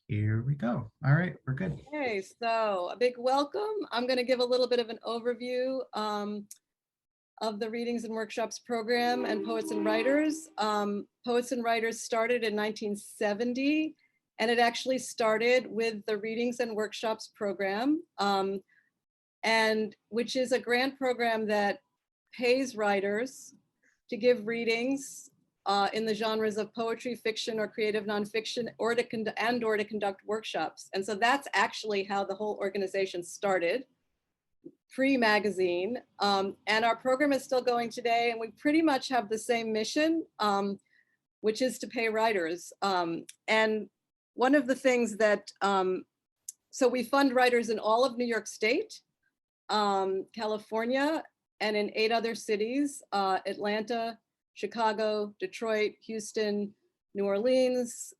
Here we go. All right, we're good. Okay, so a big welcome. I'm going to give a little bit of an overview of the Readings and Workshops program and Poets and Writers. Poets and Writers started in 1970, and it actually started with the Readings and Workshops program, and which is a grant program that pays writers to give readings in the genres of poetry, fiction, or creative nonfiction, or to conduct workshops. And so that's actually how the whole organization started, pre-magazine. And our program is still going today, and we pretty much have the same mission, which is to pay writers. And one of the things that, so we fund writers in all of New York State, California, and in 8 other cities, Atlanta, Chicago, Detroit, Houston, New Orleans,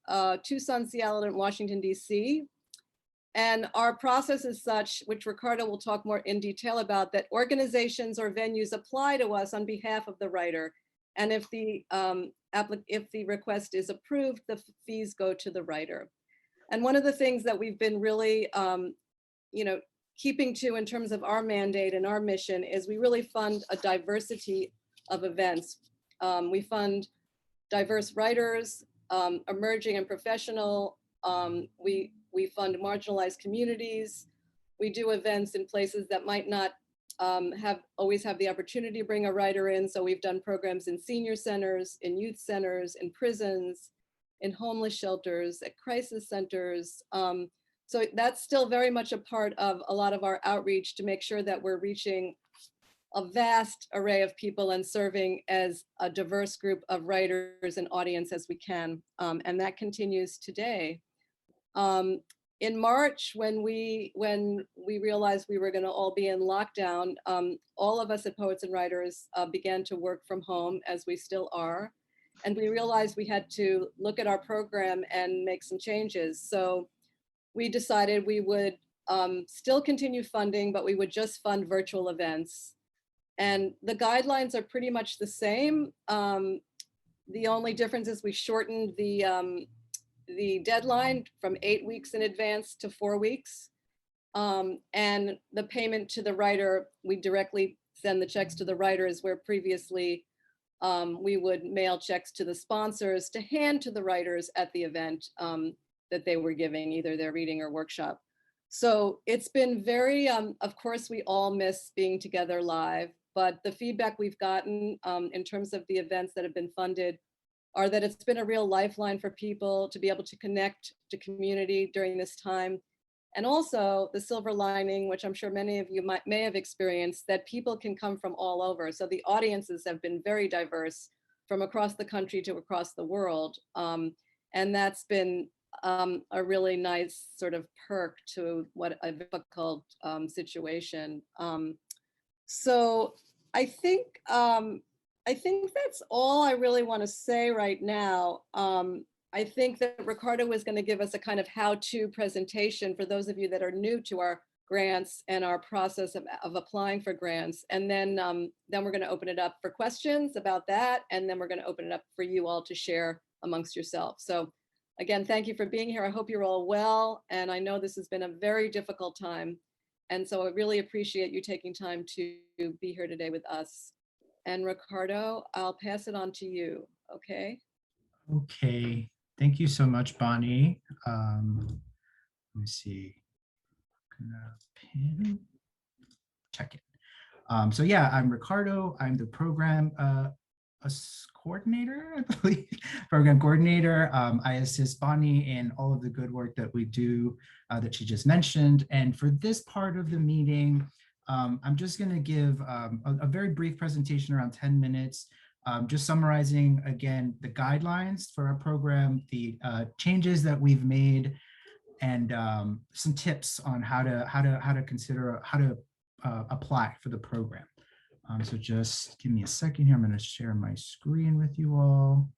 Tucson, Seattle, and Washington, D.C. And our process is such, which Ricardo will talk more in detail about, that organizations or venues apply to us on behalf of the writer. And if the request is approved, the fees go to the writer. And one of the things that we've been really, keeping to in terms of our mandate and our mission is we really fund a diversity of events. We fund diverse writers, emerging and professional. We fund marginalized communities. We do events in places that might not always have the opportunity to bring a writer in. So we've done programs in senior centers, in youth centers, in prisons, in homeless shelters, at crisis centers. So that's still very much a part of a lot of our outreach to make sure that we're reaching a vast array of people and serving as a diverse group of writers and audience as we can. And that continues today. In March, when we realized we were going to all be in lockdown, all of us at Poets and Writers began to work from home, as we still are. And we realized we had to look at our program and make some changes. So we decided we would still continue funding, but we would just fund virtual events. And the guidelines are pretty much the same. The only difference is we shortened the deadline from 8 weeks in advance to 4 weeks. And the payment to the writer, we directly send the checks to the writers, where previously we would mail checks to the sponsors to hand to the writers at the event that they were giving, either their reading or workshop. So it's been very, of course, we all miss being together live, but the feedback we've gotten in terms of the events that have been funded are that it's been a real lifeline for people to be able to connect to community during this time. And also the silver lining, which I'm sure many of you may have experienced, that people can come from all over. So the audiences have been very diverse, from across the country to across the world. And that's been a really nice sort of perk to what a difficult situation. So I think that's all I really want to say right now. I think that Ricardo was going to give us a kind of how-to presentation for those of you that are new to our grants and our process of applying for grants. And then we're going to open it up for questions about that. And then we're going to open it up for you all to share amongst yourselves. So again, thank you for being here. I hope you're all well. And I know this has been a very difficult time. And so I really appreciate you taking time to be here today with us. And Ricardo, I'll pass it on to you, okay? Okay, thank you so much, Bonnie. Let me see. Check it. So yeah, I'm Ricardo. I'm the program coordinator, I believe, program coordinator. I assist Bonnie in all of the good work that we do that she just mentioned. And for this part of the meeting, I'm just going to give a very brief presentation, around 10 minutes, just summarizing again the guidelines for our program, the changes that we've made, and some tips on how to apply for the program. So just give me a second here. I'm going to share my screen with you all.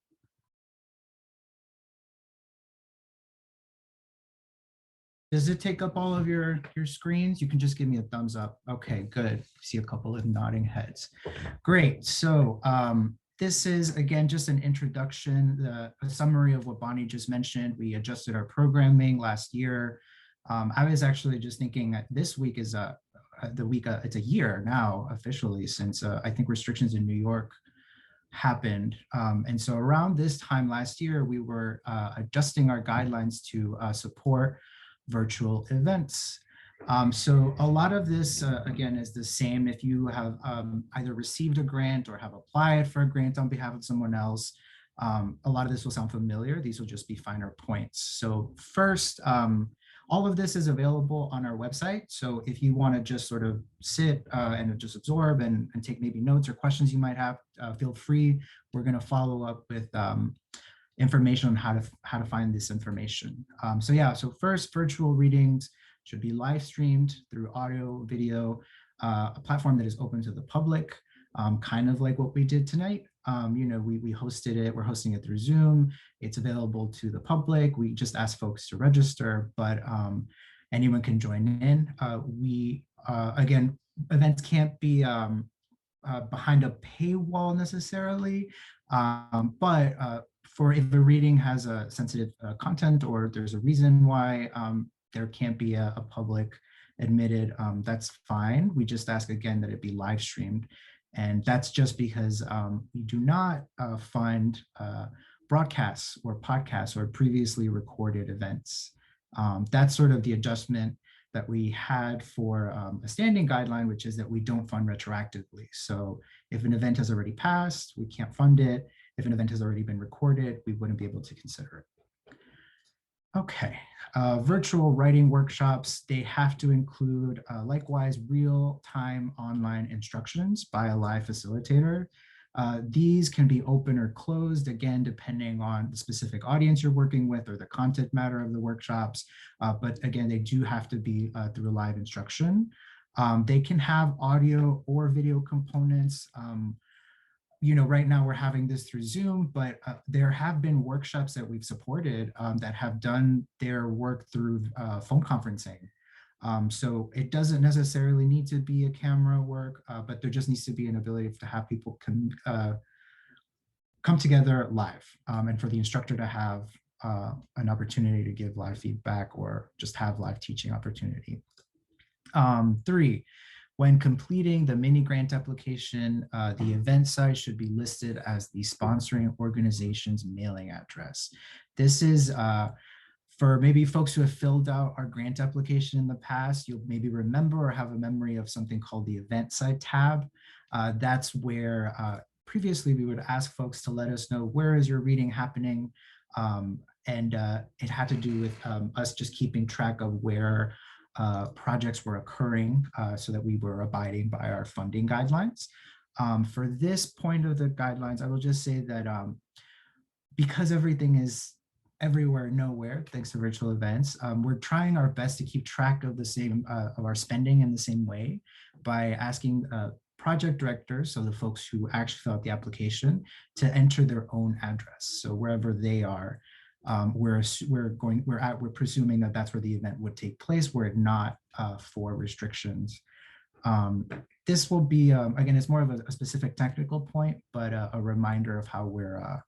Does it take up all of your screens? You can just give me a thumbs up. Okay, good. See a couple of nodding heads. Great. So This is, again, just an introduction, a summary of what Bonnie just mentioned. We adjusted our programming last year. I was actually just thinking that this week is the week, it's a year now officially since I think restrictions in New York happened. And so around this time last year, we were adjusting our guidelines to support virtual events. So a lot of this, again, is the same if you have either received a grant or have applied for a grant on behalf of someone else. A lot of this will sound familiar. These will just be finer points. So first, all of this is available on our website. So if you want to just sort of sit and just absorb and take maybe notes or questions you might have, feel free. We're going to follow up with information on how to find this information. So yeah, so first, virtual readings should be live streamed through audio, video, a platform that is open to the public, kind of like what we did tonight. We hosted it, we're hosting it through Zoom. It's available to the public. We just ask folks to register, but anyone can join in. Again, events can't be behind a paywall necessarily, but for if a reading has a sensitive content or there's a reason why there can't be a public admitted, that's fine. We just ask again that it be live streamed. And that's just because we do not fund broadcasts or podcasts or previously recorded events. That's sort of the adjustment that we had for a standing guideline, which is that we don't fund retroactively. So if an event has already passed, we can't fund it. If an event has already been recorded, we wouldn't be able to consider it. Okay, virtual writing workshops, they have to include likewise real-time online instructions by a live facilitator. These can be open or closed, again, depending on the specific audience you're working with or the content matter of the workshops. But again, they do have to be through live instruction. They can have audio or video components. Right now we're having this through Zoom, but there have been workshops that we've supported that have done their work through phone conferencing. So it doesn't necessarily need to be a camera work, but there just needs to be an ability to have people come together live and for the instructor to have an opportunity to give live feedback or just have live teaching opportunity. 3, when completing the mini grant application, the event site should be listed as the sponsoring organization's mailing address. This is for maybe folks who have filled out our grant application in the past, you'll maybe remember or have a memory of something called the event site tab. That's where previously we would ask folks to let us know where is your reading happening. And it had to do with us just keeping track of where projects were occurring so that we were abiding by our funding guidelines. For this point of the guidelines, I will just say that because everything is everywhere, nowhere, thanks to virtual events, we're trying our best to keep track of the same of our spending in the same way by asking project directors, so the folks who actually fill out the application, to enter their own address. So wherever they are, we're presuming that that's where the event would take place, were it not for restrictions. This will be again, it's more of a specific technical point, but a reminder of how we're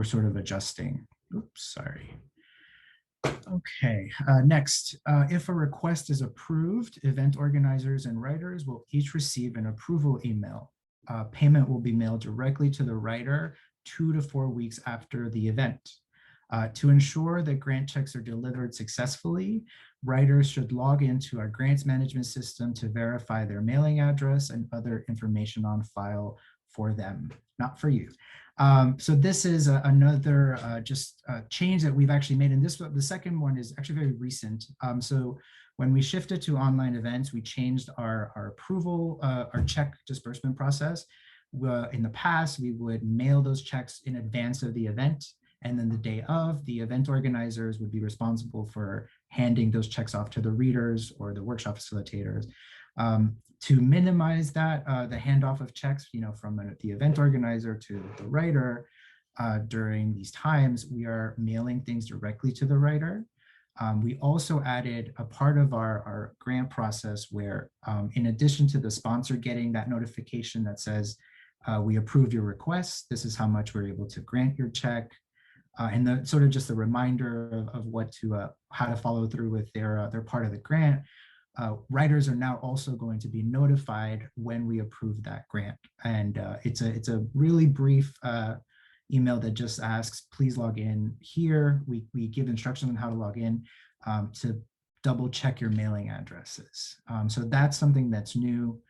sort of adjusting. Oops, sorry. Okay, next, if a request is approved, event organizers and writers will each receive an approval email. Payment will be mailed directly to the writer 2 to 4 weeks after the event. To ensure that grant checks are delivered successfully, writers should log into our grants management system to verify their mailing address and other information on file for them, not for you. So this is another change that we've actually made. And the second one is actually very recent. So when we shifted to online events, we changed our approval, our check disbursement process. In the past, we would mail those checks in advance of the event. And then the day of, the event organizers would be responsible for handing those checks off to the readers or the workshop facilitators. To minimize that, the handoff of checks, from the event organizer to the writer during these times, we are mailing things directly to the writer. We also added a part of our grant process where, in addition to the sponsor getting that notification that says We approve your request. This is how much we're able to grant your check. And the sort of just a reminder of what to how to follow through with their part of the grant. Writers are now also going to be notified when we approve that grant. And it's a really brief email that just asks, please log in here. We give instructions on how to log in to double check your mailing addresses. So that's something that's new.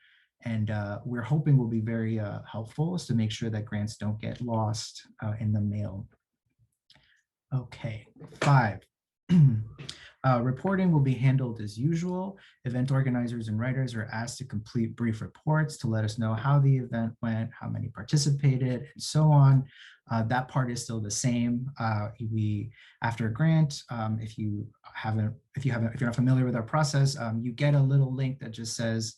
And we're hoping will be very helpful, is to make sure that grants don't get lost in the mail. Okay, 5. Reporting will be handled as usual. Event organizers and writers are asked to complete brief reports to let us know how the event went, how many participated, and so on. That part is still the same. After a grant, if you're not familiar with our process, you get a little link that just says,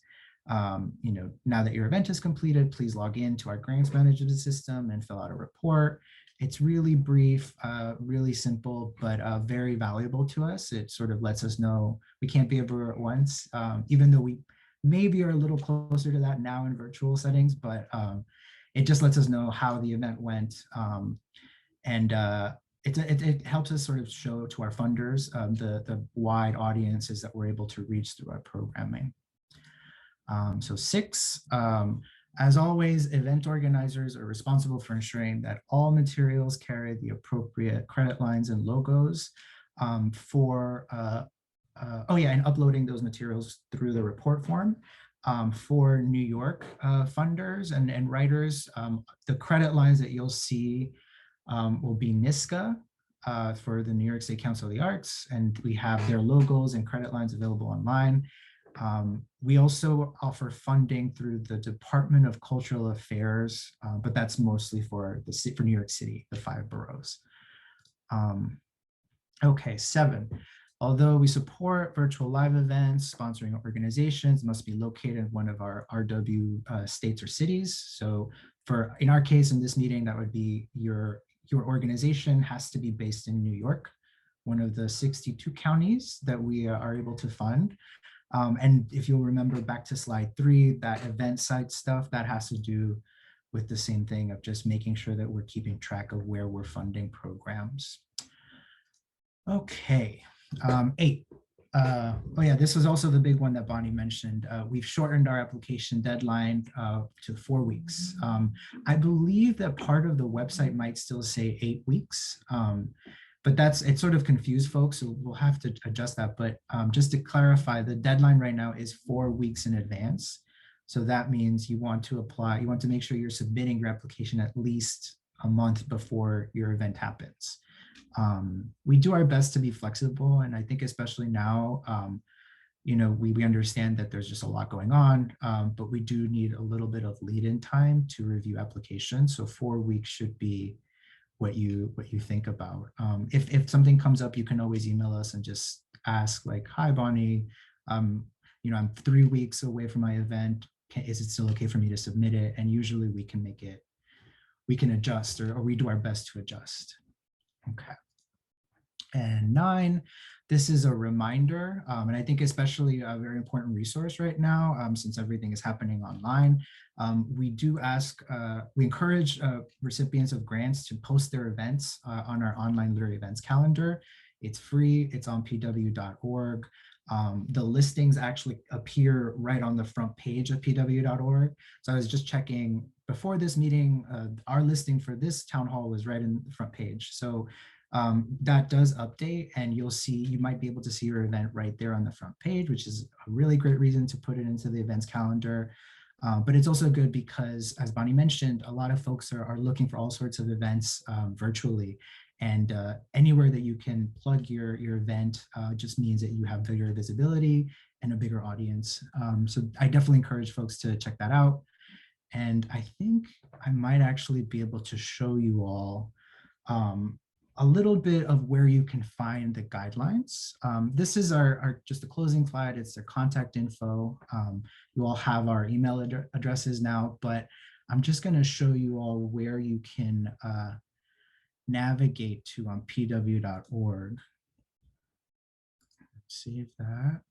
now that your event is completed, please log in to our grants management system and fill out a report. It's really brief, really simple, but very valuable to us. It sort of lets us know we can't be everywhere at once, even though we maybe are a little closer to that now in virtual settings, but it just lets us know how the event went. And it helps us sort of show to our funders the wide audiences that we're able to reach through our programming. So 6, as always, event organizers are responsible for ensuring that all materials carry the appropriate credit lines and logos and uploading those materials through the report form. For New York funders and writers, the credit lines that you'll see will be NISCA for the New York State Council of the Arts, and we have their logos and credit lines available online. We also offer funding through the Department of Cultural Affairs, but that's mostly for New York City, the 5 boroughs. Okay, 7. Although we support virtual live events, sponsoring organizations must be located in one of our RW states or cities. So in our case, in this meeting, that would be your organization has to be based in New York, one of the 62 counties that we are able to fund. And if you'll remember back to slide 3, that event site stuff, that has to do with the same thing of just making sure that we're keeping track of where we're funding programs. Okay, 8. This was also the big one that Bonnie mentioned. We've shortened our application deadline to 4 weeks. I believe that part of the website might still say 8 weeks. But it sort of confused folks, so we'll have to adjust that. But just to clarify, the deadline right now is 4 weeks in advance. So that means you want to apply, you want to make sure you're submitting your application at least a month before your event happens. We do our best to be flexible, and I think especially now, we understand that there's just a lot going on, but we do need a little bit of lead-in time to review applications. So 4 weeks should be what you think about. If something comes up, you can always email us and just ask, like, hi Bonnie, I'm 3 weeks away from my event. Is it still okay for me to submit it? And usually we can adjust, or we do our best to adjust. Okay. And 9, this is a reminder, and I think especially a very important resource right now, since everything is happening online. We encourage recipients of grants to post their events on our online literary events calendar. It's free, it's on pw.org. The listings actually appear right on the front page of pw.org. So I was just checking before this meeting, our listing for this town hall was right in the front page. So that does update, and you might be able to see your event right there on the front page, which is a really great reason to put it into the events calendar. But it's also good because, as Bonnie mentioned, a lot of folks are looking for all sorts of events virtually, and anywhere that you can plug your event just means that you have bigger visibility and a bigger audience. So I definitely encourage folks to check that out. And I think I might actually be able to show you all a little bit of where you can find the guidelines. This is our just a closing slide. It's their contact info. You all have our email addresses now, but I'm just going to show you all where you can navigate to on pw.org. Let's see if that.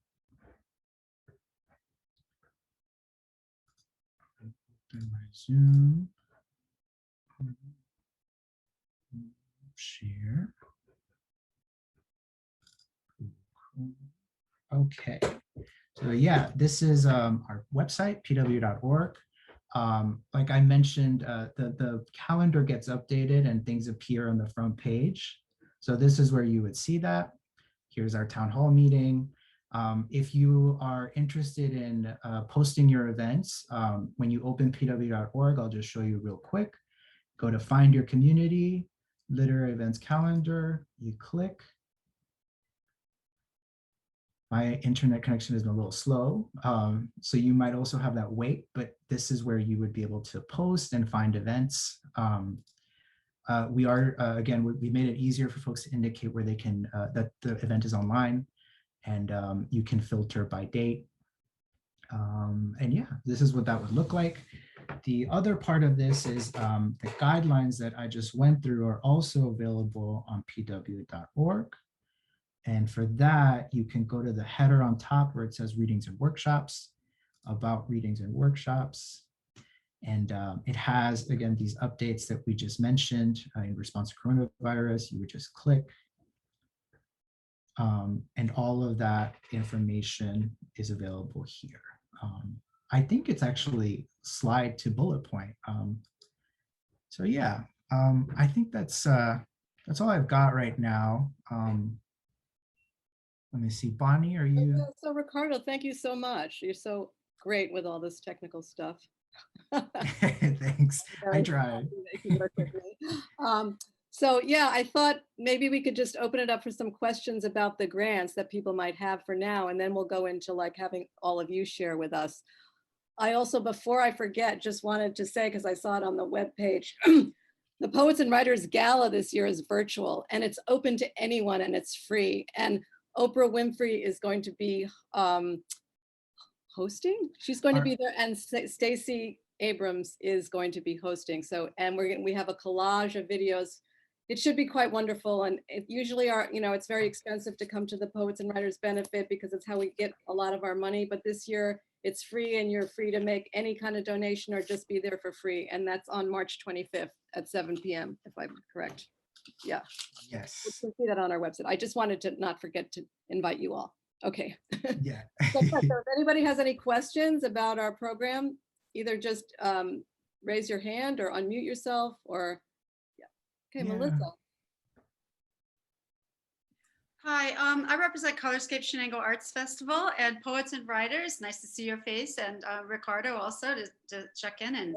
Open my Zoom. Share. Okay. So yeah, this is our website, pw.org. Like I mentioned, the calendar gets updated and things appear on the front page. So this is where you would see that. Here's our town hall meeting. If you are interested in posting your events, when you open pw.org, I'll just show you real quick. Go to find your community, literary events calendar, you click. My internet connection has been a little slow. So you might also have that wait, but this is where you would be able to post and find events. We are, again, we made it easier for folks to indicate where they can, that the event is online, and you can filter by date. And yeah, this is what that would look like. The other part of this is the guidelines that I just went through are also available on pw.org. And for that, you can go to the header on top where it says readings and workshops, about readings and workshops. And it has, again, these updates that we just mentioned in response to coronavirus. You would just click. And all of that information is available here. I think it's actually slide to bullet point. So yeah, I think that's all I've got right now. Let me see, Bonnie, are you? So Ricardo, thank you so much. You're so great with all this technical stuff. Thanks, I tried. So yeah, I thought maybe we could just open it up for some questions about the grants that people might have for now, and then we'll go into like having all of you share with us. I also, before I forget, just wanted to say, because I saw it on the webpage, the Poets and Writers Gala this year is virtual and it's open to anyone and it's free. And Oprah Winfrey is going to be hosting. She's going to be there, and Stacey Abrams is going to be hosting. So, and we have a collage of videos. It should be quite wonderful. And it usually it's very expensive to come to the Poets and Writers Benefit because it's how we get a lot of our money. But this year it's free and you're free to make any kind of donation or just be there for free. And that's on March 25th at 7 p.m. if I'm correct. Yeah. Yes. You can see that on our website. I just wanted to not forget to invite you all. Okay. Yeah. So if anybody has any questions about our program, either just raise your hand or unmute yourself or, yeah. Okay, yeah. Melissa. Hi, I represent Colorscape Shenango Arts Festival and Poets and Writers. Nice to see your face, and Ricardo also to check in and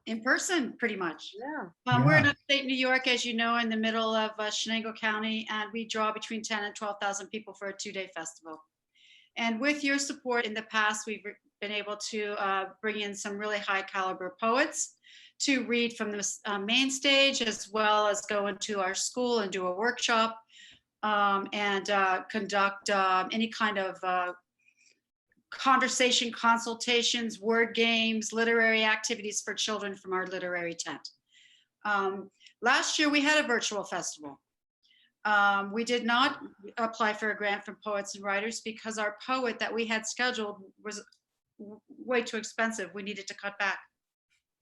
in person, pretty much. Yeah. We're in upstate New York, as you know, in the middle of Shenango County, and we draw between 10 and 12,000 people for a 2-day festival. And with your support in the past, we've been able to bring in some really high caliber poets to read from the main stage, as well as go into our school and do a workshop and conduct any kind of conversation consultations, word games, literary activities for children from our literary tent. Last year we had a virtual festival. We did not apply for a grant from Poets and Writers because our poet that we had scheduled was way too expensive. We needed to cut back.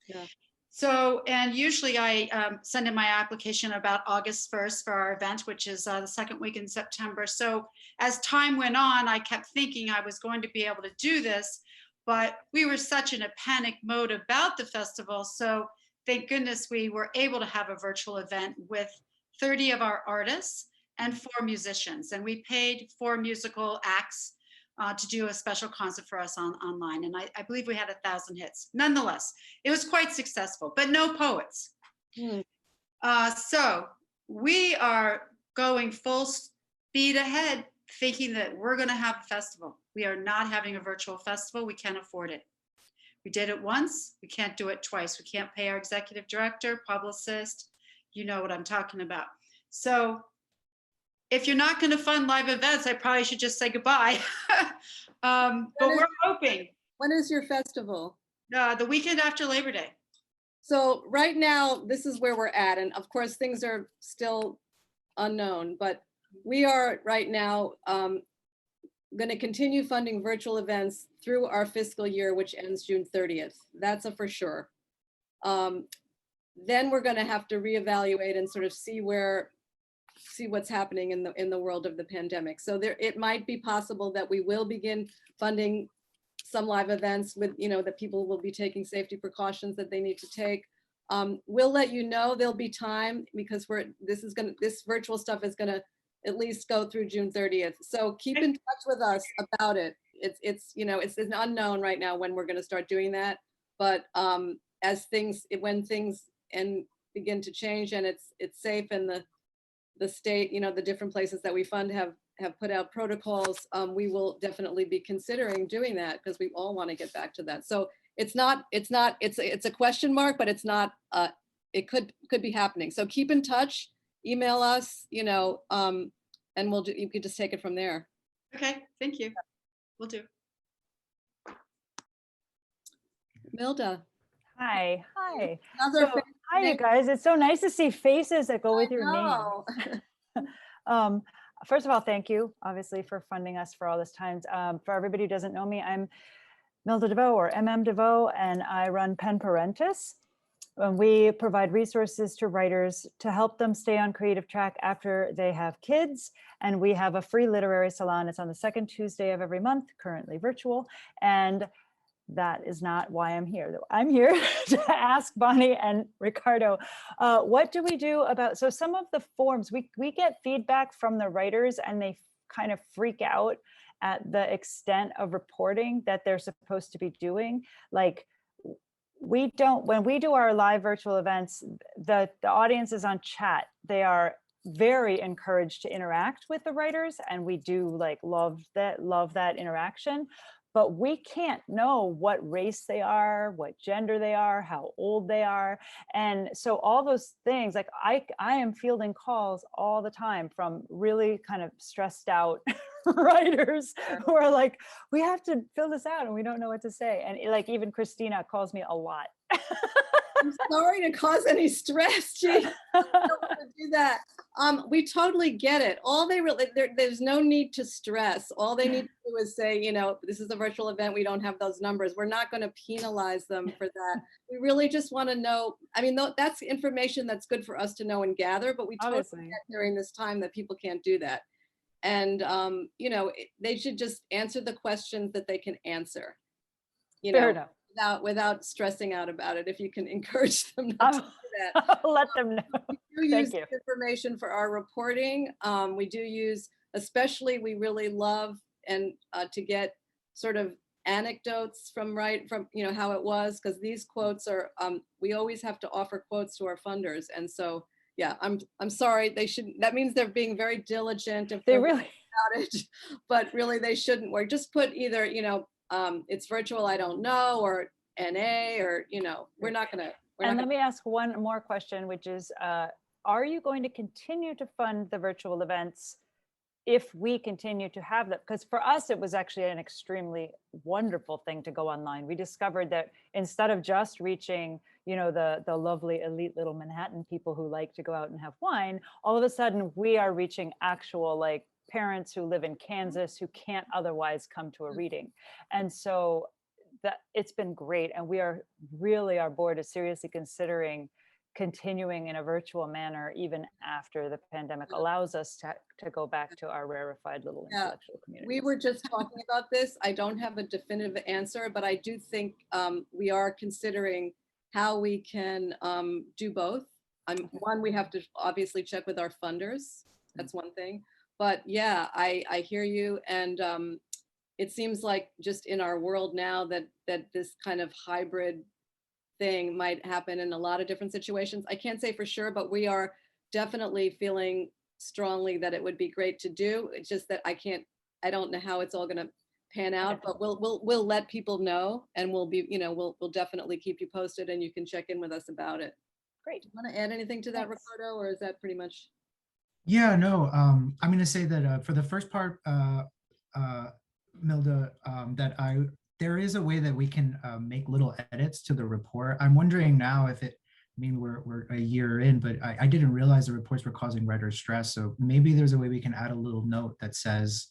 Yeah. So, and usually I send in my application about August 1st for our event, which is the second week in September. So as time went on, I kept thinking I was going to be able to do this, but we were such in a panic mode about the festival. So thank goodness we were able to have a virtual event with 30 of our artists and 4 musicians. And we paid 4 musical acts to do a special concert for us online. And I believe we had 1,000 hits. Nonetheless, it was quite successful, but no poets. So we are going full speed ahead, thinking that we're gonna have a festival. We are not having a virtual festival. We can't afford it. We did it once, we can't do it twice. We can't pay our executive director, publicist, you know what I'm talking about. So if you're not going to fund live events, I probably should just say goodbye. But we're hoping. When is your festival? The weekend after Labor Day. So right now, this is where we're at. And of course, things are still unknown, but we are right now going to continue funding virtual events through our fiscal year, which ends June 30th. That's a for sure. then we're going to have to reevaluate and sort of see what's happening in the world of the pandemic. So it might be possible that we will begin funding some live events with, that people will be taking safety precautions that they need to take. We'll let you know. There'll be time because this virtual stuff is gonna at least go through June 30th. So keep in touch with us about it. It's an unknown right now when we're gonna start doing that. But when things begin to change and it's safe and the state, the different places that we fund have put out protocols, we will definitely be considering doing that because we all want to get back to that. So it's a question mark, but it's not, it could be happening. So keep in touch, email us, and you could just take it from there. Okay, thank you. Will do. Milda. Hi. Another Hi, you guys. It's so nice to see faces that go with your name. First of all, thank you, obviously, for funding us for all this time. For everybody who doesn't know me, I'm Milda DeVoe, or MM DeVoe, and I run Pen Parentis. We provide resources to writers to help them stay on creative track after they have kids. And we have a free literary salon. It's on the second Tuesday of every month, currently virtual. And that is not why I'm here, though. I'm here to ask Bonnie and Ricardo, what do we do about, so some of the forms, we get feedback from the writers and they kind of freak out at the extent of reporting that they're supposed to be doing. Like, when we do our live virtual events, the audience is on chat. They are very encouraged to interact with the writers, and we do love that interaction. But we can't know what race they are, what gender they are, how old they are. And so all those things, I am fielding calls all the time from really kind of stressed out writers who are like, we have to fill this out and we don't know what to say. And even Christina calls me a lot. I'm sorry to cause any stress, Gee. I don't want to do that. We totally get it. There's no need to stress. All they need to do is say, this is a virtual event. We don't have those numbers. We're not going to penalize them for that. We really just want to know. I mean, that's information that's good for us to know and gather, but we totally get during this time that people can't do that. And, they should just answer the questions that they can answer, Fair enough. Without stressing out about it. If you can encourage them not to do that. I'll let them know. We do use information for our reporting. We do use, especially, we really love to get sort of anecdotes from how it was, because these quotes are, we always have to offer quotes to our funders. And so, yeah, I'm sorry, that means they're being very diligent if they're really about it, but really they shouldn't work. Just put either, it's virtual, I don't know, or NA, or, we're not gonna. Let me ask one more question, which is, are you going to continue to fund the virtual events if we continue to have them? Because for us, it was actually an extremely wonderful thing to go online. We discovered that instead of just reaching, the lovely elite little Manhattan people who like to go out and have wine, all of a sudden we are reaching actual parents who live in Kansas who can't otherwise come to a reading. And so it's been great. And our board is seriously considering continuing in a virtual manner even after the pandemic allows us to go back to our rarefied little intellectual community. We were just talking about this. I don't have a definitive answer, but I do think we are considering how we can do both. One, we have to obviously check with our funders. That's one thing. But yeah, I hear you. And it seems like just in our world now that this kind of hybrid thing might happen in a lot of different situations. I can't say for sure, but we are definitely feeling strongly that it would be great to do. It's just that I don't know how it's all going to pan out, but we'll let people know, and we'll be, we'll definitely keep you posted, and you can check in with us about it. Great. Do you want to add anything to that, Ricardo, or is that pretty much? Yeah, no, I'm going to say that for the first part, Milda, that there is a way that we can make little edits to the report. I'm wondering now if we're a year in, but I didn't realize the reports were causing writer stress. So maybe there's a way we can add a little note that says,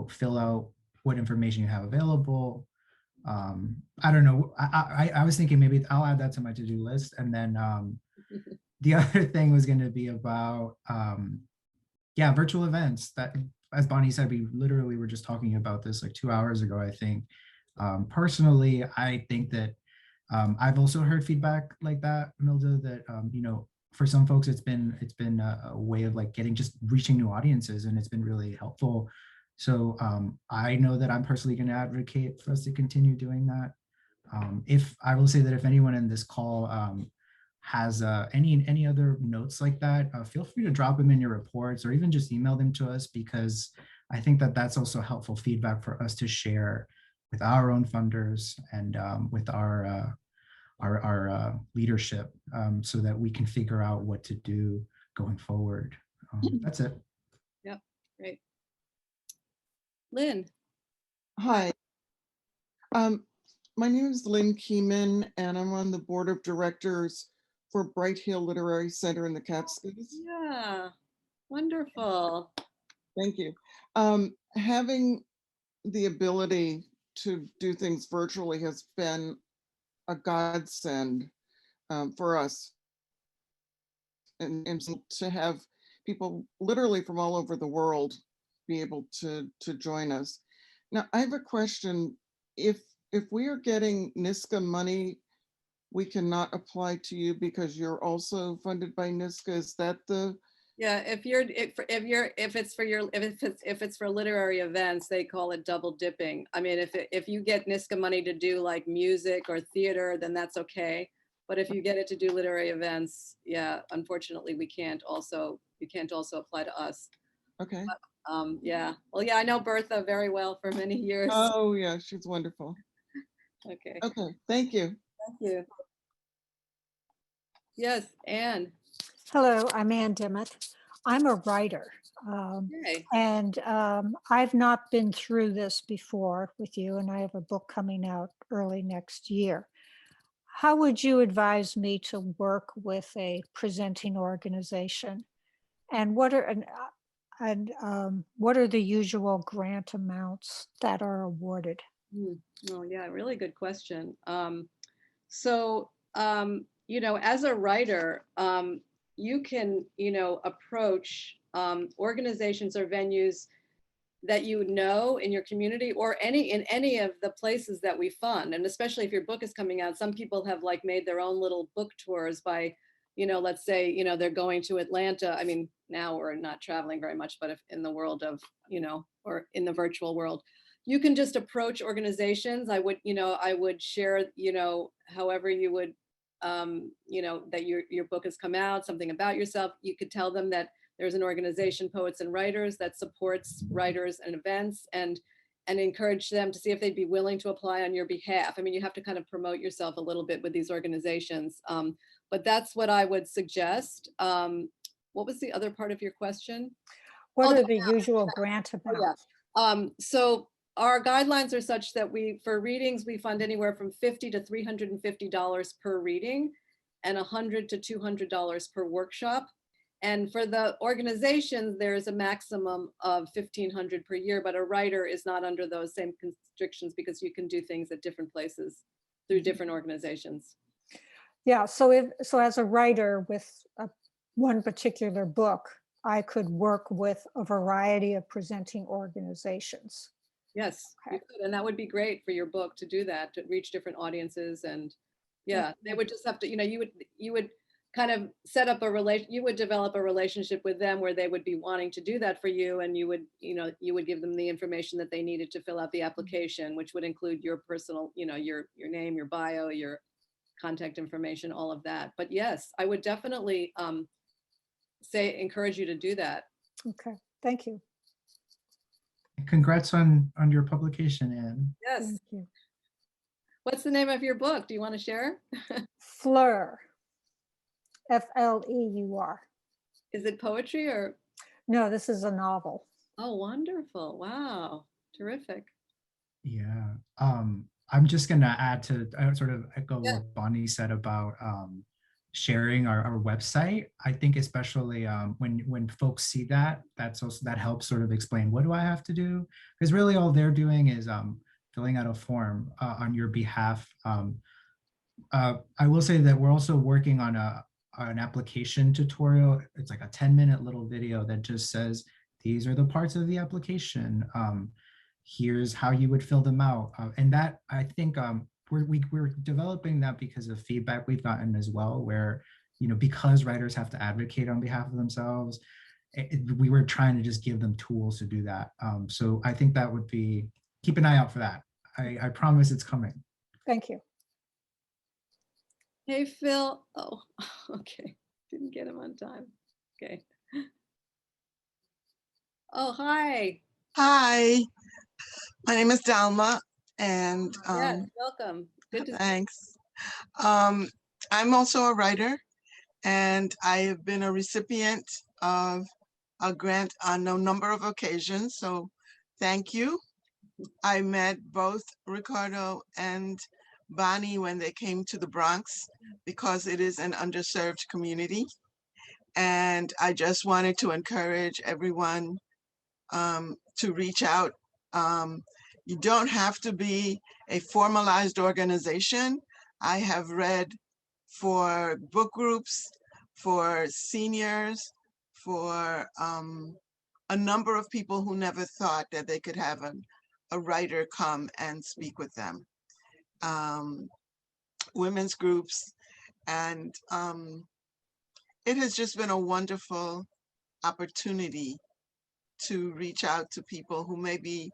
fill out what information you have available. I don't know. I was thinking maybe I'll add that to my to-do list, and then the other thing was going to be about, yeah, virtual events. That, as Bonnie said, we literally were just talking about this like 2 hours ago, I think. Personally, I think that I've also heard feedback like that, Milda, that for some folks it's been a way of like just reaching new audiences, and it's been really helpful. So I know that I'm personally going to advocate for us to continue doing that. If I will say that if anyone in this call has any other notes like that, feel free to drop them in your reports or even just email them to us, because I think that that's also helpful feedback for us to share with our own funders and with our leadership, so that we can figure out what to do going forward. That's it. Yep, great. Lynn. Hi. My name is Lynn Keeman, and I'm on the board of directors for Bright Hill Literary Center in the Catskills. Yeah, wonderful. Thank you. Having the ability to do things virtually has been a godsend for us, and to have people literally from all over the world be able to join us. Now, I have a question. If we are getting NISCA money, we cannot apply to you because you're also funded by NISCA. Is that the? Yeah, if it's for literary events, they call it double dipping. I mean, if you get NISCA money to do like music or theater, then that's okay. But if you get it to do literary events, yeah, unfortunately, you can't also apply to us. Okay. Yeah. Well, yeah, I know Bertha very well for many years. Oh yeah, she's wonderful. Okay. Okay, thank you. Thank you. Yes, Anne. Hello, I'm Ann Dimmitt. I'm a writer. Okay. And I've not been through this before with you, and I have a book coming out early next year. How would you advise me to work with a presenting organization? And what are the usual grant amounts that are awarded? Oh, yeah, really good question. As a writer, you can, approach organizations or venues that in your community or in any of the places that we fund. And especially if your book is coming out, some people have like made their own little book tours by, let's say, they're going to Atlanta. I mean, now we're not traveling very much, but if in the world of, or in the virtual world, you can just approach organizations. I would share, however you would, that your book has come out, something about yourself. You could tell them that there's an organization, Poets and Writers, that supports writers and events, and encourage them to see if they'd be willing to apply on your behalf. I mean, you have to kind of promote yourself a little bit with these organizations, but that's what I would suggest. What was the other part of your question? What are the usual grant amounts? So our guidelines are such that for readings, we fund anywhere from $50 to $350 per reading and $100 to $200 per workshop. And for the organizations, there's a maximum of $1,500 per year, but a writer is not under those same constrictions because you can do things at different places through different organizations. Yeah, so as a writer with one particular book, I could work with a variety of presenting organizations. Yes, Okay. you could, and that would be great for your book to do that, to reach different audiences. And yeah, they would just have to, you would kind of set up you would develop a relationship with them where they would be wanting to do that for you, and you would give them the information that they needed to fill out the application, which would include your personal, your name, your bio, your contact information, all of that. But yes, I would definitely encourage you to do that. Okay, thank you. Congrats on your publication, Anne. Yes. Thank you. What's the name of your book? Do you want to share? Fleur. Fleur. Is it poetry or? No, this is a novel. Oh, wonderful. Wow. Terrific. Yeah. I'm just gonna add to sort of echo Yeah. what Bonnie said about sharing our website. I think especially when folks see that helps sort of explain, what do I have to do? Because really all they're doing is filling out a form on your behalf. I will say that we're also working on an application tutorial. It's like a 10-minute little video that just says, these are the parts of the application. Here's how you would fill them out. And that, I think, we're developing that because of feedback we've gotten as well, where, because writers have to advocate on behalf of themselves, we were trying to just give them tools to do that. So I think that would be, keep an eye out for that. I promise it's coming. Thank you. Hey, Phil. Oh, okay. Didn't get him on time. Okay. Oh, hi. Hi, my name is Dalma, and Yes, welcome. Good to see thanks. I'm also a writer, and I have been a recipient of a grant on a number of occasions, so thank you. I met both Ricardo and Bonnie when they came to the Bronx because it is an underserved community. And I just wanted to encourage everyone to reach out. You don't have to be a formalized organization. I have read for book groups, for seniors, for a number of people who never thought that they could have a writer come and speak with them. Women's groups, and it has just been a wonderful opportunity to reach out to people who maybe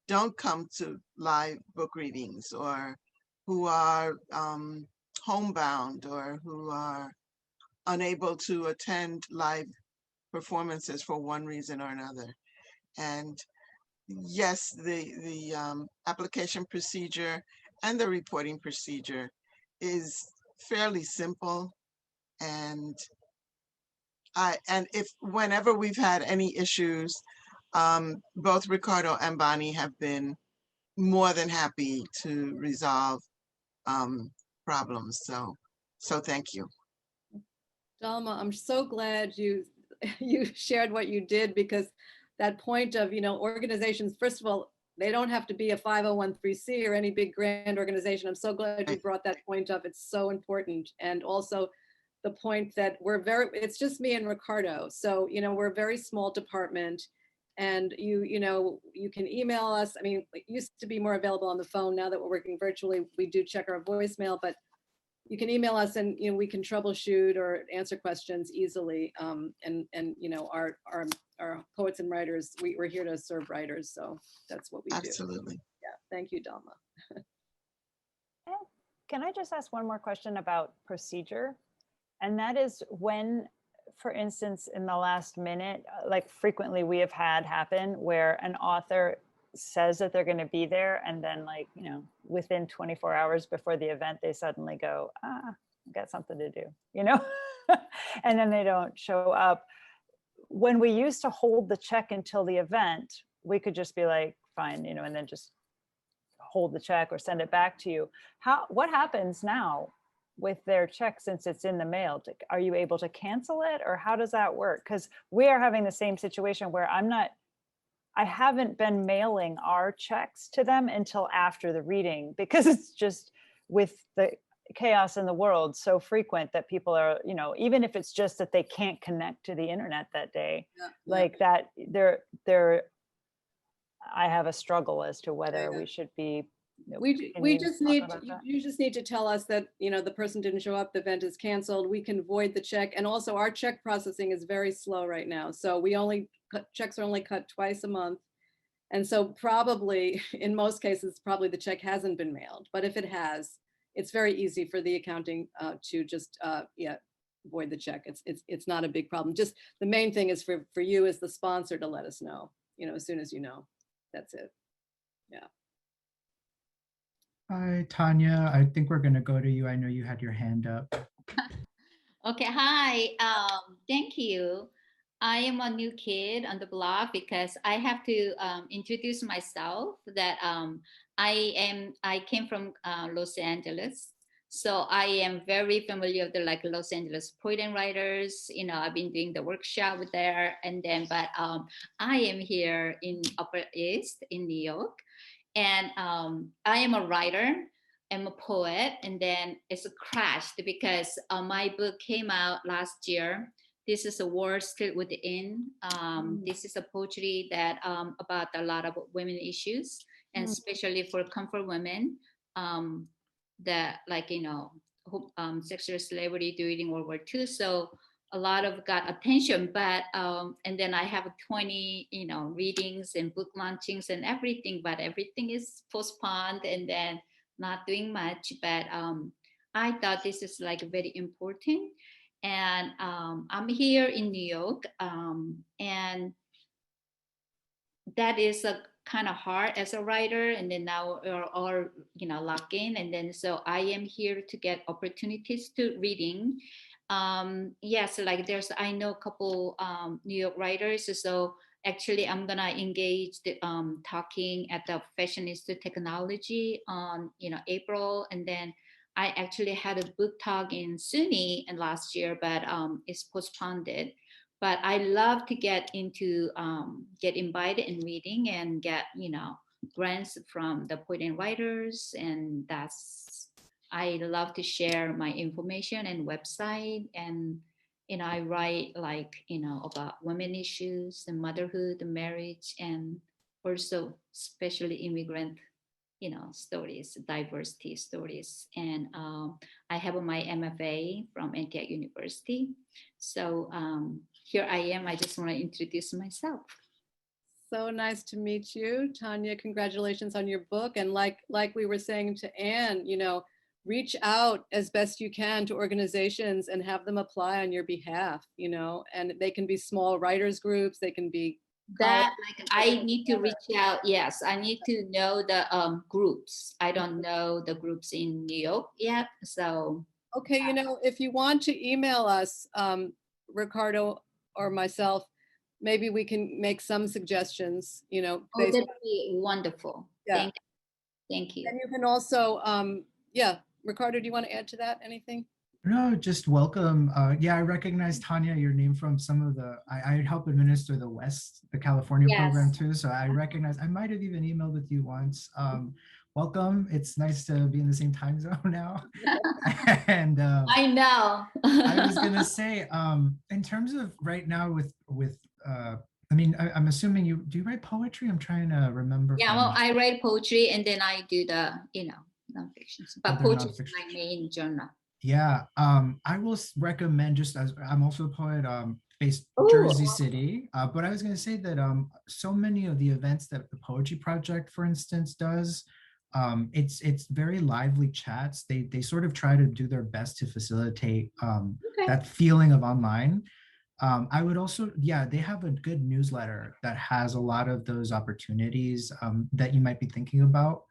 don't come to live book readings, or who are homebound, or who are unable to attend live performances for one reason or another. And yes, the application procedure and the reporting procedure is fairly simple. And if whenever we've had any issues, both Ricardo and Bonnie have been more than happy to resolve problems. So thank you. Dalma, I'm so glad you shared what you did, because that point of, organizations, first of all, they don't have to be a 501(c) or any big grand organization. I'm so glad you brought that point up. It's so important. And also the point that it's just me and Ricardo. So, we're a very small department, and you can email us. I mean, it used to be more available on the phone. Now that we're working virtually, we do check our voicemail, but you can email us, and we can troubleshoot or answer questions easily. And our poets and writers, we're here to serve writers, so that's what we do. Absolutely. Yeah, thank you, Dalma. Can I just ask one more question about procedure? And that is when, for instance, in the last minute, like frequently we have had happen where an author says that they're going to be there, and then within 24 hours before the event, they suddenly go, I've got something to do, and then they don't show up. When we used to hold the check until the event, we could just be like, fine, and then just hold the check or send it back to you. What happens now with their check since it's in the mail? Are you able to cancel it, or how does that work? Because we are having the same situation where I haven't been mailing our checks to them until after the reading, because it's just, with the chaos in the world, so frequent that people are, even if it's just that they can't connect to the internet that day, like that, I have a struggle as to whether we should be. You just need to tell us that, the person didn't show up, the event is canceled. We can void the check. And also our check processing is very slow right now. So checks are only cut twice a month. And so probably in most cases, probably the check hasn't been mailed, but if it has, it's very easy for the accounting to just void the check. It's not a big problem. Just the main thing is for you as the sponsor to let us know, as soon as you know. That's it. Yeah. Hi, Tanya. I think we're going to go to you. I know you had your hand up. Okay, hi. Thank you. I am a new kid on the block because I have to introduce myself that I came from Los Angeles. So I am very familiar with the Los Angeles poet and writers. I've been doing the workshop there, but I am here in Upper East in New York, and I am a writer. am a poet, and then it's crashed because my book came out last year. This is a War Still Within. This is a poetry that about a lot of women issues, and especially for comfort women that, like, you know, sexual slavery during World War II. So a lot of got attention, but and then I have 20, you know, readings and book launchings and everything, but everything is postponed and then not doing much. But I thought this is like very important. And I'm here in New York, and that is a kind of hard as a writer, and then now we're all, you know, locked in, and then so I am here to get opportunities to reading. Yes, like there's, I know a couple New York writers, so actually I'm gonna engage the talking at the Fashionista Technology on, you know, April, and then I actually had a book talk in SUNY and last year, but it's postponed. But I love to get into get invited in reading and get, you know, grants from the poet and writers, and that's, I love to share my information and website, and you know, I write, like, you know, about women issues and motherhood and marriage, and also especially immigrant, you know, stories, diversity stories. And I have my MFA from Antioch University. So here I am. I just want to introduce myself. So nice to meet you, Tanya. Congratulations on your book. And like we were saying to Anne, you know, reach out as best you can to organizations and have them apply on your behalf, you know, and they can be small writers groups, they can be that, like, I need to reach out. Yes, I need to know the groups. I don't know the groups in New York yet. So okay, you know, if you want to email us, Ricardo or myself, maybe we can make some suggestions, you know. oh, that'd be wonderful. Yeah. Thank you. And you can also, yeah, Ricardo, do you want to add to that anything? No, just welcome. Yeah, I recognize, Tanya, your name from some of the, I help administer the California program too. So I recognize, I might have even emailed with you once. Welcome. It's nice to be in the same time zone now. And I know. I was gonna say, in terms of right now with I mean, I'm assuming do you write poetry? I'm trying to remember. Yeah, well, I write poetry and then I do the, you know, nonfiction. But poetry is my main genre. Yeah, I will recommend, just as I'm also a poet, based Jersey City, but I was going to say that so many of the events that the Poetry Project, for instance, does, it's very lively chats. They sort of try to do their best to facilitate that feeling of online. I would also, yeah, they have a good newsletter that has a lot of those opportunities that you might be thinking about.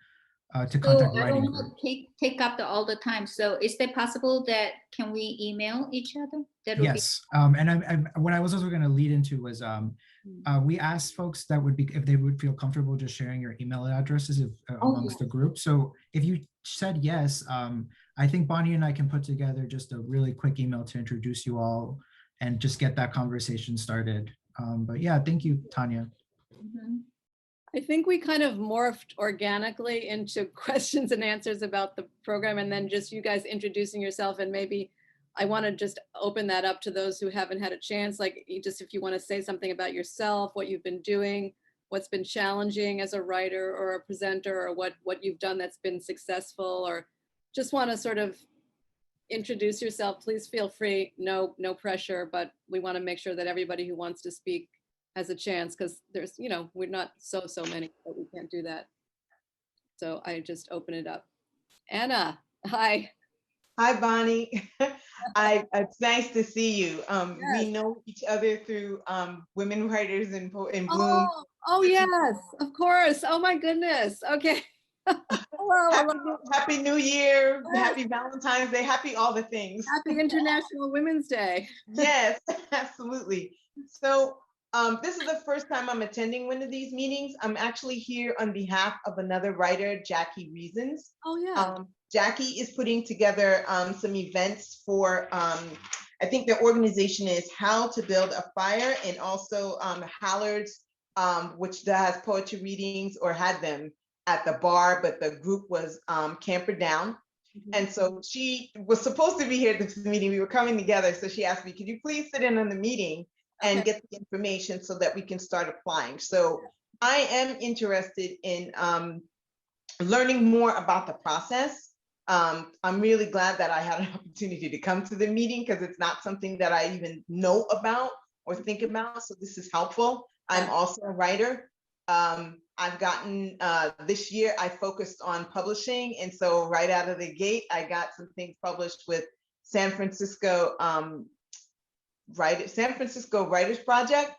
To contact writing. I don't want to take up all the time. So is it possible that can we email each other? That yes. And what I was also going to lead into was we asked folks that would be, if they would feel comfortable just sharing your email addresses amongst the group. So if you said yes, I think Bonnie and I can put together just a really quick email to introduce you all and just get that conversation started. But yeah, thank you, Tanya. I think we kind of morphed organically into questions and answers about the program, and then just you guys introducing yourself, and maybe I want to just open that up to those who haven't had a chance, like just if you want to say something about yourself, what you've been doing, what's been challenging as a writer or a presenter, or what you've done that's been successful, or just want to sort of introduce yourself, please feel free. No pressure, but we want to make sure that everybody who wants to speak has a chance, because there's, you know, we're not so many that we can't do that. So I just open it up. Anna, hi. Hi, Bonnie. It's nice to see you. Yes. We know each other through Women Writers in Bloom. Oh yes, of course. Oh my goodness. Okay. Hello. Happy New Year. Yes. Happy Valentine's Day. Happy all the things. Happy International Women's Day. Yes, absolutely. So this is the first time I'm attending one of these meetings. I'm actually here on behalf of another writer, Jackie Reasons. Oh yeah. Jackie is putting together some events for, I think their organization is How to Build a Fire, and also Hallard's, which does poetry readings or had them at the bar, but the group was campered down. And so she was supposed to be here at this meeting. We were coming together. So she asked me, could you please sit in on the meeting and get the information so that we can start applying? So I am interested in learning more about the process. I'm really glad that I had an opportunity to come to the meeting because it's not something that I even know about or think about. So this is helpful. I'm also a writer. I've gotten, this year I focused on publishing. And so right out of the gate, I got some things published with San Francisco Writers Project,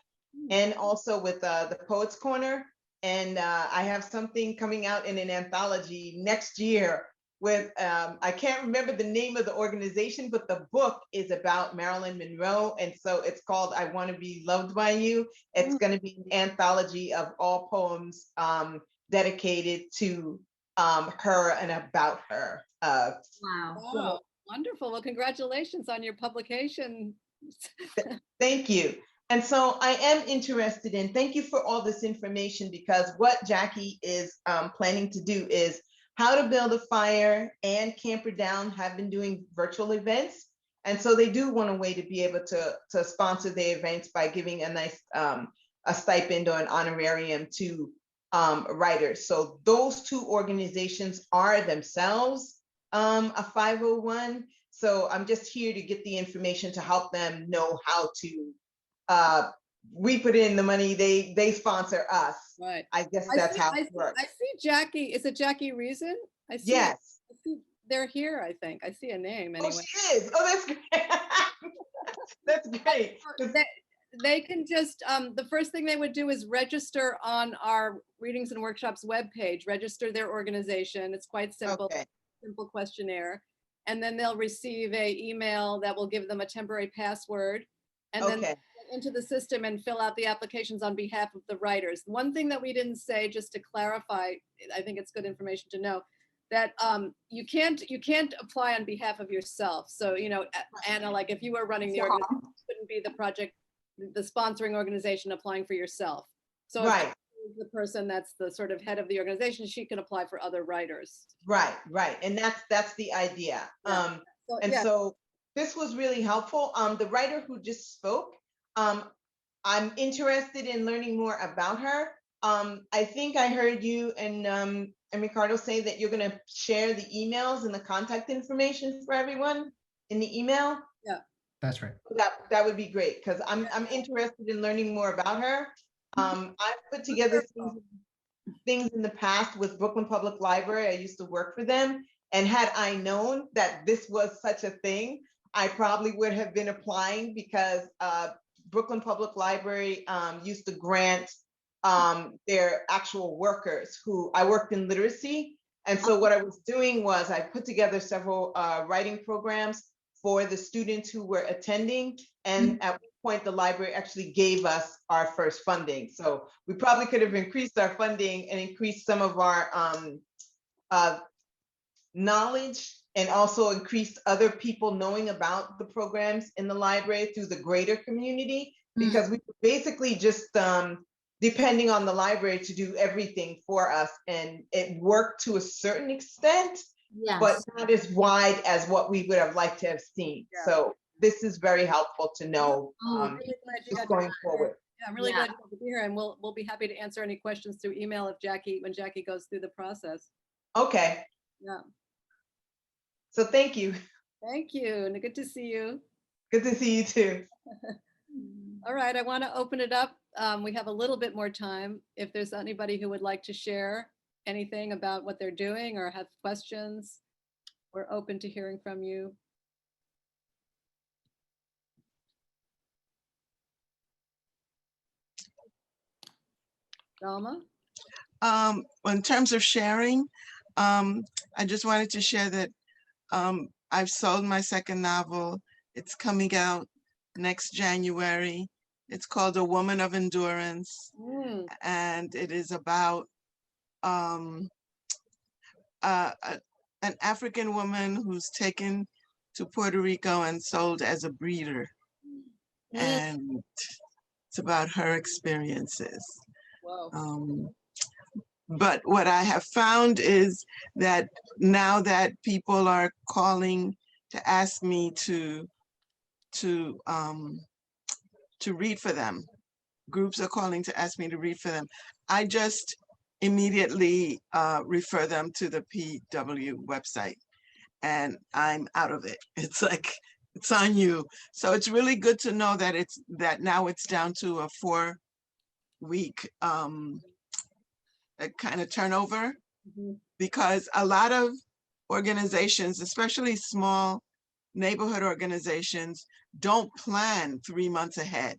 and also with the Poets Corner. And I have something coming out in an anthology next year with, I can't remember the name of the organization, but the book is about Marilyn Monroe. And so it's called I Want to Be Loved by You. It's going to be an anthology of all poems dedicated to her and about her. Wow. Wonderful. Well, congratulations on your publication. Thank you. And so I am interested in, thank you for all this information, because what Jackie is planning to do is How to Build a Fire and Camper Down have been doing virtual events. And so they do want a way to be able to sponsor their events by giving a nice a stipend or an honorarium to writers. So those two organizations are themselves a 501. So I'm just here to get the information to help them know how to, we put in the money, they sponsor us. Right. I guess that's how it works. I see Jackie. Is it Jackie Reason? I see. Yes. I see they're here, I think. I see a name anyway. Oh, she is. Oh, that's great. That's great. They can just, the first thing they would do is register on our Readings and Workshops webpage, register their organization. It's quite simple, Okay. simple questionnaire. And then they'll receive a email that will give them a temporary password. And then Okay. get into the system and fill out the applications on behalf of the writers. One thing that we didn't say, just to clarify, I think it's good information to know, that you can't apply on behalf of yourself. So, you know, Anna, like if you were running the organization, it couldn't be the project, the sponsoring organization applying for yourself. So Right. if the person that's the sort of head of the organization, she can apply for other writers. Right, right. And that's the idea. Yeah. So this was really helpful. The writer who just spoke, I'm interested in learning more about her. I think I heard you and Ricardo say that you're going to share the emails and the contact information for everyone in the email. Yeah, That's right. That would be great, because I'm interested in learning more about her. I've put together things in the past with Brooklyn Public Library. I used to work for them, and had I known that this was such a thing, I probably would have been applying, because Brooklyn Public Library used to grant their actual workers who, I worked in literacy. And so what I was doing was I put together several writing programs for the students who were attending. And at one point, the library actually gave us our first funding. So we probably could have increased our funding and increased some of our knowledge, and also increased other people knowing about the programs in the library through the greater community, because we were basically just depending on the library to do everything for us. And it worked to a certain extent, but not as wide as what we would have liked to have seen. Yeah. So this is very helpful to know I'm really glad you just got going forward. Yeah, I'm really glad you got to be here, and we'll be happy to answer any questions through email when Jackie goes through the process. Okay. Yeah. So thank you. Thank you, and good to see you. Good to see you too. All right, I want to open it up. We have a little bit more time. If there's anybody who would like to share anything about what they're doing or have questions, we're open to hearing from you. Dalma? In terms of sharing, I just wanted to share that I've sold my second novel. It's coming out next January. It's called A Woman of Endurance, and it is about an African woman who's taken to Puerto Rico and sold as a breeder. And it's about her experiences. Whoa. But what I have found is that now that people are calling to ask me to read for them, groups are calling to ask me to read for them, I just immediately refer them to the PW website, and I'm out of it. It's like, it's on you. So it's really good to know that now it's down to a 4-week kind of turnover, because a lot of organizations, especially small neighborhood organizations, don't plan 3 months ahead,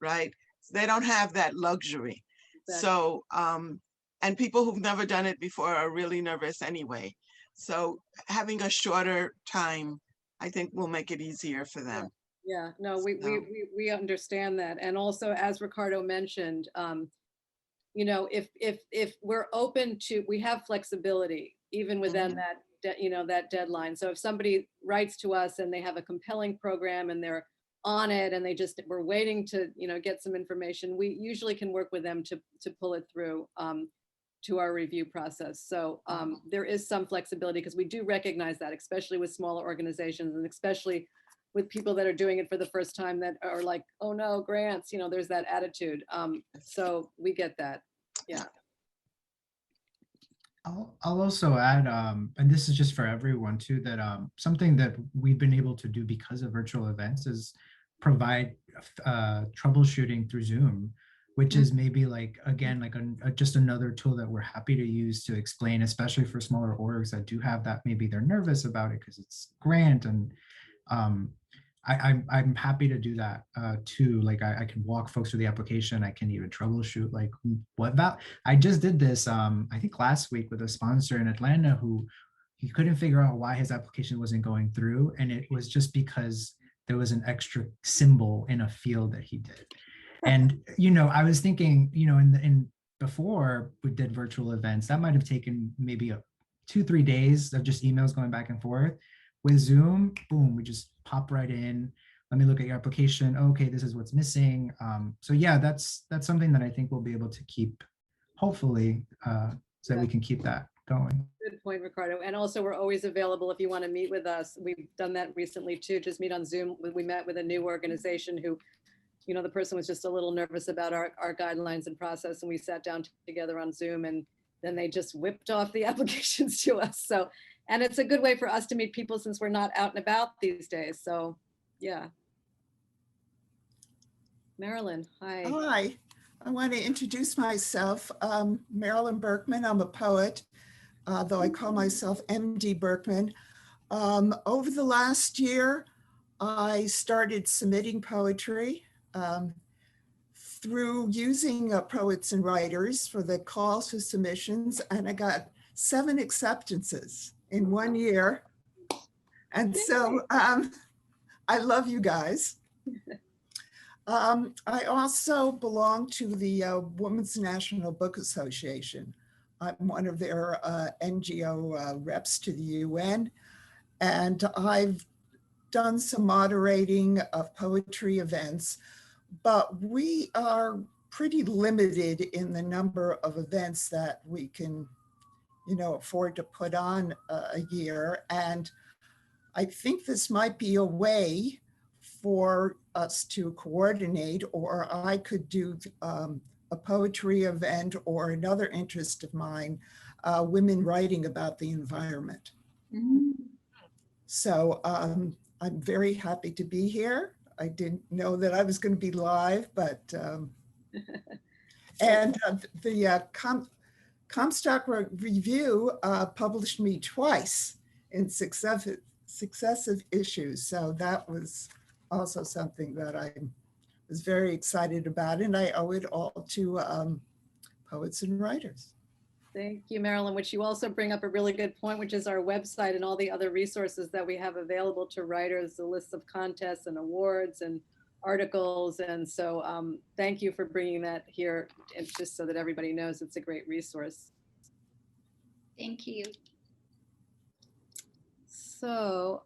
right? They don't have that luxury. Exactly. So, and people who've never done it before are really nervous anyway. So having a shorter time, I think, will make it easier for them. Yeah, no, we So- we understand that. And also, as Ricardo mentioned, you know, if we're open to, we have flexibility even within that deadline. So if somebody writes to us and they have a compelling program and they're on it and we're waiting to, get some information, we usually can work with them to pull it through to our review process. So there is some flexibility, because we do recognize that, especially with smaller organizations and especially with people that are doing it for the first time, that are like, oh no, grants, there's that attitude. So we get that. Yeah. I'll also add, and this is just for everyone too, that something that we've been able to do because of virtual events is provide troubleshooting through Zoom, which is maybe like, again, like just another tool that we're happy to use to explain, especially for smaller orgs that do have that, maybe they're nervous about it because it's grant, and I'm happy to do that too. Like I can walk folks through the application. I can even troubleshoot like I just did this I think last week with a sponsor in Atlanta who he couldn't figure out why his application wasn't going through, and it was just because there was an extra symbol in a field that he did. And I was thinking, in before we did virtual events, that might have taken maybe 2-3 days of just emails going back and forth. With Zoom, boom, we just pop right in. Let me look at your application. Okay, this is what's missing. So yeah, that's something that I think we'll be able to keep, hopefully, so that we can keep that going. Good point, Ricardo. And also, we're always available if you want to meet with us. We've done that recently too, just meet on Zoom. We met with a new organization who, the person was just a little nervous about our guidelines and process, and we sat down together on Zoom, and then they just whipped off the applications to us. So, and it's a good way for us to meet people since we're not out and about these days. So yeah. Marilyn, hi. Hi, I want to introduce myself. Marilyn Berkman, I'm a poet, though I call myself MD Berkman. Over the last year, I started submitting poetry through using Poets and Writers for the calls for submissions, and I got 7 acceptances in 1 year. And so I love you guys. I also belong to the Women's National Book Association. I'm one of their NGO reps to the UN, and I've done some moderating of poetry events, but we are pretty limited in the number of events that we can, afford to put on a year. And I think this might be a way for us to coordinate, or I could do a poetry event, or another interest of mine, women writing about the environment. So I'm very happy to be here. I didn't know that I was going to be live, but and the Comstock Review published me twice in successive issues. So that was also something that I was very excited about, and I owe it all to Poets and Writers. Thank you, Marilyn, which you also bring up a really good point, which is our website and all the other resources that we have available to writers, the lists of contests and awards and articles. And so thank you for bringing that here, and just so that everybody knows it's a great resource. Thank you. So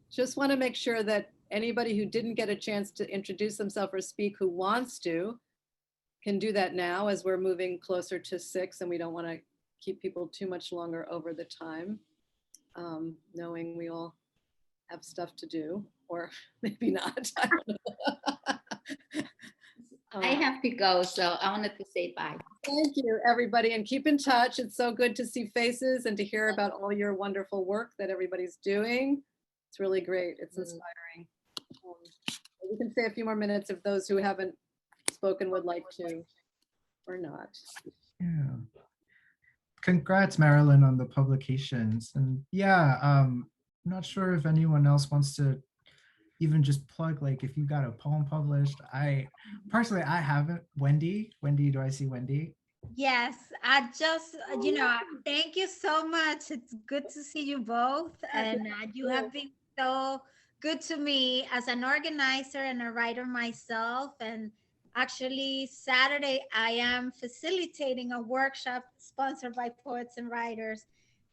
just want to make sure that anybody who didn't get a chance to introduce themselves or speak who wants to can do that now as we're moving closer to 6 and we don't want to keep people too much longer over the time, knowing we all have stuff to do, or maybe not. I don't know. I have to go, so I wanted to say bye. Thank you, everybody, and keep in touch. It's so good to see faces and to hear about all your wonderful work that everybody's doing. It's really great. It's inspiring. We can stay a few more minutes if those who haven't spoken would like to, or not. Yeah. Congrats, Marilyn, on the publications. And yeah, I'm not sure if anyone else wants to even just plug, like if you got a poem published. I personally, I haven't. Wendy, do I see Wendy? Yes, I just, thank you so much. It's good to see you both. And you have been so good to me as an organizer and a writer myself. And actually, Saturday, I am facilitating a workshop sponsored by Poets and Writers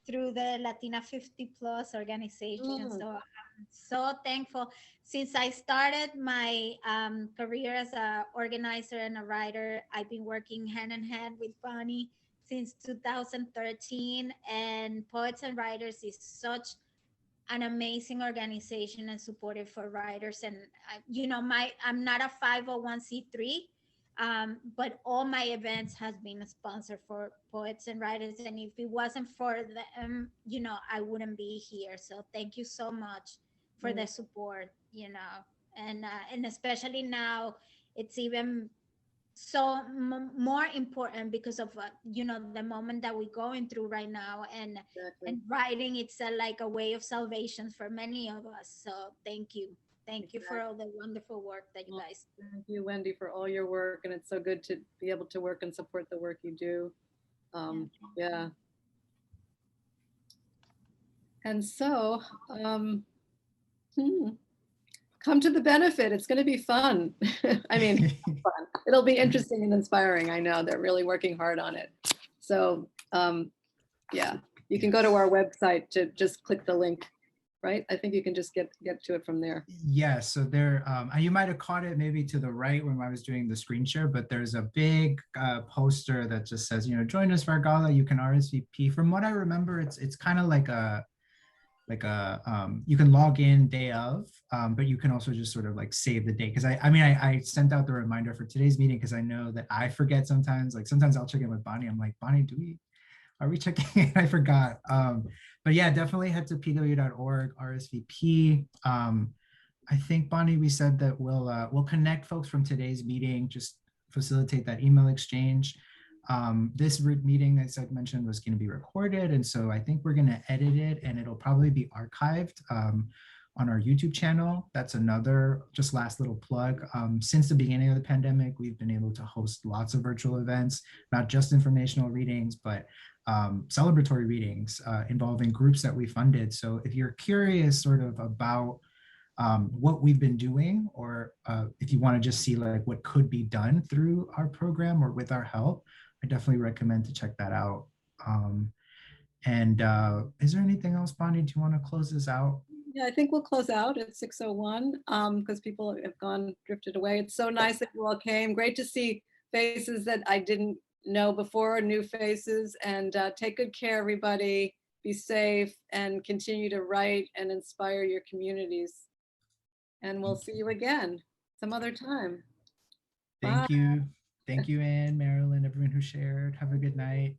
through the Latina 50 Plus organization. So I'm so thankful. Since I started my career as an organizer and a writer, I've been working hand in hand with Bonnie since 2013. And Poets and Writers is such an amazing organization and supportive for writers. And I'm not a 501c3, but all my events has been sponsored for Poets and Writers. And if it wasn't for them, I wouldn't be here. So thank you so much for the support, and especially now it's even so more important because of the moment that we're going through right now, and writing, it's like a way of salvation for many of us. So thank you for all the wonderful work that you guys do. Thank you, Wendy, for all your work, and it's so good to be able to work and support the work you do. Yeah. And so come to the benefit. It's going to be fun. I mean, fun. It'll be interesting and inspiring. I know they're really working hard on it. So yeah, you can go to our website to just click the link, right? I think you can just get to it from there. Yeah, so there, you might have caught it maybe to the right when I was doing the screen share, but there's a big poster that just says, join us for our gala, you can RSVP. From what I remember, it's kind of like you can log in day of, but you can also just sort of like save the date. Cause I sent out the reminder for today's meeting because I know that I forget sometimes, like sometimes I'll check in with Bonnie. I'm like, Bonnie, are we checking in? I forgot. But yeah, definitely head to pw.org, RSVP. I think, Bonnie, we said that we'll connect folks from today's meeting, just facilitate that email exchange. This meeting, as I mentioned, was going to be recorded. And so I think we're going to edit it and it'll probably be archived on our YouTube channel. That's another just last little plug. Since the beginning of the pandemic, we've been able to host lots of virtual events, not just informational readings, but celebratory readings involving groups that we funded. So if you're curious sort of about what we've been doing, or if you want to just see like what could be done through our program or with our help, I definitely recommend to check that out. Is there anything else, Bonnie? Do you want to close this out? Yeah, I think we'll close out at 6:01 because people have drifted away. It's so nice that you all came. Great to see faces that I didn't know before, new faces, and take good care, everybody. Be safe and continue to write and inspire your communities. And we'll see you again some other time. Thank you. Thank you, Anne, Marilyn, everyone who shared. Have a good night.